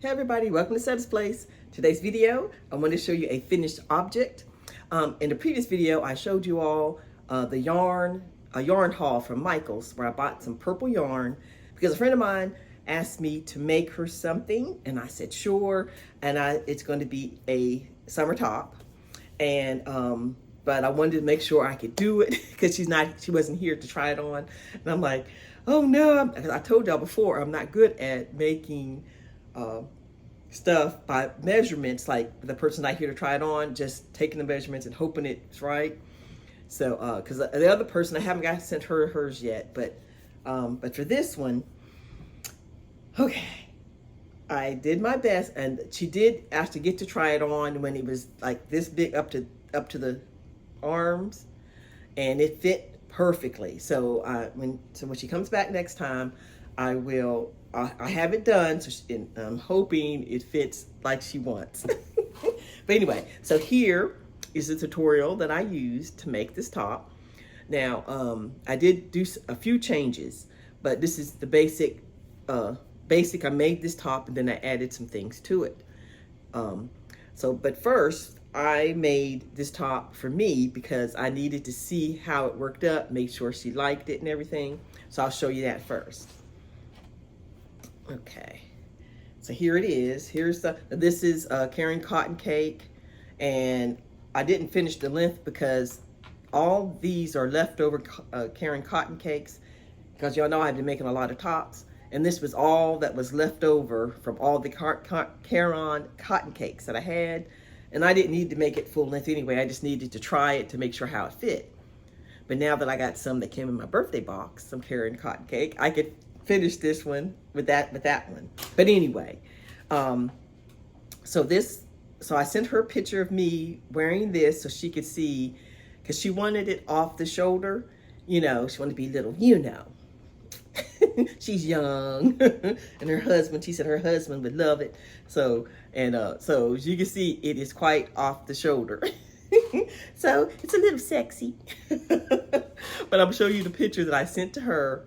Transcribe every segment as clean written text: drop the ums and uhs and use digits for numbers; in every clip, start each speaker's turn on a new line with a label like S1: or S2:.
S1: Hey everybody, welcome to SETTA'S Place. Today's video, I want to show you a finished object. In the previous video, I showed you all a yarn haul from Michael's where I bought some purple yarn because a friend of mine asked me to make her something and I said sure, and it's going to be a summer top, and but I wanted to make sure I could do it because she wasn't here to try it on, and I'm like, oh no, because I told y'all before I'm not good at making stuff by measurements, like the person not here to try it on, just taking the measurements and hoping it's right. So because the other person, I haven't got sent her hers yet, but for this one, okay, I did my best, and she did actually get to try it on when it was like this big up to the arms, and it fit perfectly. So when she comes back next time, I have it done, so I'm hoping it fits like she wants. But anyway, so here is the tutorial that I used to make this top. Now, I did do a few changes, but this is the basic. I made this top and then I added some things to it. But first, I made this top for me because I needed to see how it worked up, make sure she liked it and everything. So I'll show you that first. Okay, so here it is. This is Caring Cotton Cake, and I didn't finish the length because all these are leftover Caring Cotton Cakes, because y'all know I've been making a lot of tops, and this was all that was left over from all the Caring Cotton Cakes that I had, and I didn't need to make it full length anyway. I just needed to try it to make sure how it fit. But now that I got some that came in my birthday box, some Caring Cotton Cake, I could finish this one with that one. But anyway, so I sent her a picture of me wearing this so she could see, because she wanted it off the shoulder. You know, she wanted to be little, you know. She's young, and her husband, she said her husband would love it. So as you can see, it is quite off the shoulder. So it's a little sexy. But I'm showing you the picture that I sent to her.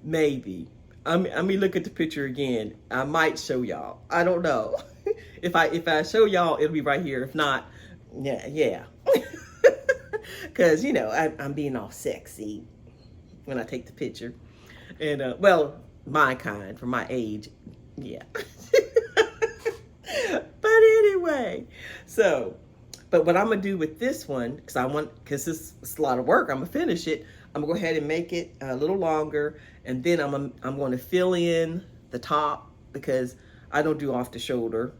S1: Maybe. I mean, look at the picture again. I might show y'all. I don't know. If I show y'all, it'll be right here. If not, yeah. Because, you know, I'm being all sexy when I take the picture. And, well, my kind, for my age, yeah. But anyway, but what I'm going to do with this one, because this is a lot of work, I'm going to finish it. I'm gonna go ahead and make it a little longer, and then I'm going to fill in the top, because I don't do off the shoulder.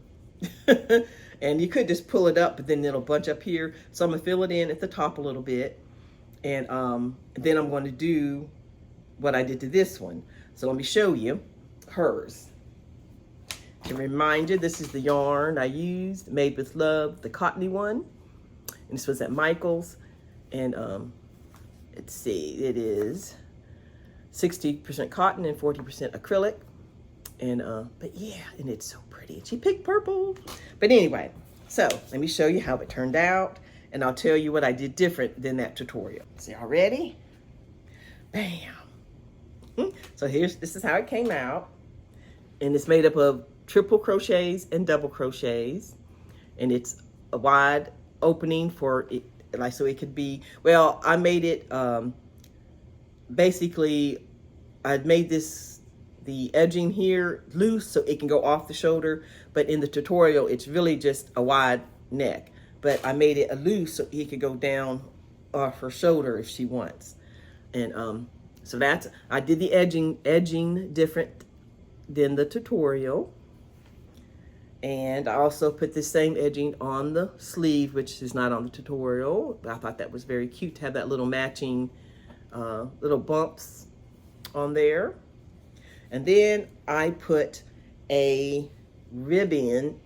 S1: And you could just pull it up, but then it'll bunch up here. So I'm gonna fill it in at the top a little bit, and then I'm going to do what I did to this one. So let me show you hers. To remind you, this is the yarn I used, Made with Love, the cottony one, and this was at Michael's, and let's see, it is 60% cotton and 40% acrylic. And, but yeah, and it's so pretty. She picked purple. But anyway, so let me show you how it turned out, and I'll tell you what I did different than that tutorial. So y'all ready? Bam. So this is how it came out. And it's made up of triple crochets and double crochets. And it's a wide opening for it, like, so it could be, well, I made it, basically, I made the edging here loose so it can go off the shoulder, but in the tutorial, it's really just a wide neck. But I made it a loose so it could go down off her shoulder if she wants. And so I did the edging different than the tutorial. And I also put the same edging on the sleeve, which is not on the tutorial. But I thought that was very cute to have that little matching little bumps on there. And then I put a ribbing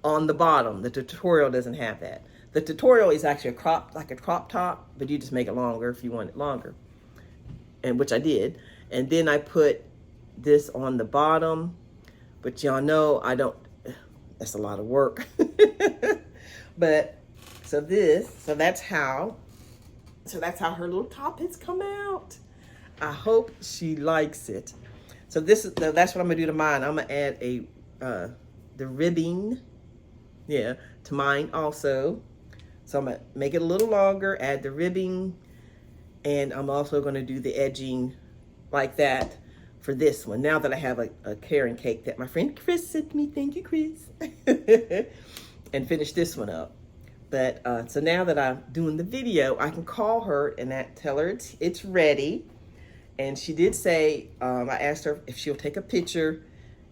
S1: on the bottom. The tutorial doesn't have that. The tutorial is actually like a crop top, but you just make it longer if you want it longer. And which I did. And then I put this on the bottom, but y'all know that's a lot of work. But so that's how her little top has come out. I hope she likes it. So that's what I'm gonna do to mine. I'm gonna add the ribbing, yeah, to mine also. So I'm gonna make it a little longer, add the ribbing, and I'm also gonna do the edging like that for this one. Now that I have a carrot cake that my friend Chris sent me, thank you, Chris, and finish this one up. But so now that I'm doing the video, I can call her and tell her it's ready. And she did say, I asked her if she'll take a picture,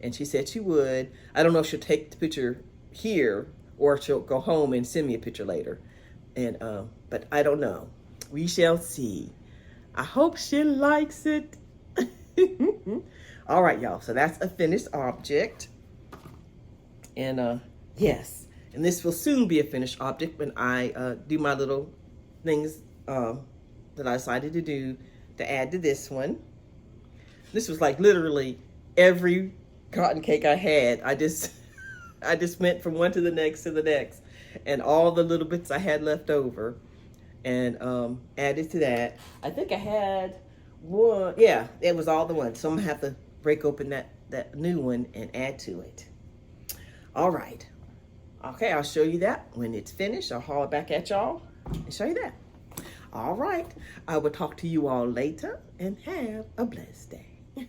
S1: and she said she would. I don't know if she'll take the picture here or she'll go home and send me a picture later. And but I don't know. We shall see. I hope she likes it. All right, y'all. So that's a finished object. And yes, and this will soon be a finished object when I do my little things that I decided to do to add to this one. This was like literally every cotton cake I had. I just went from one to the next, and all the little bits I had left over, and added to that. I think I had one. Yeah, it was all the ones. So I'm gonna have to break open that new one and add to it. All right. Okay, I'll show you that when it's finished. I'll haul it back at y'all and show you that. All right. I will talk to you all later, and have a blessed day.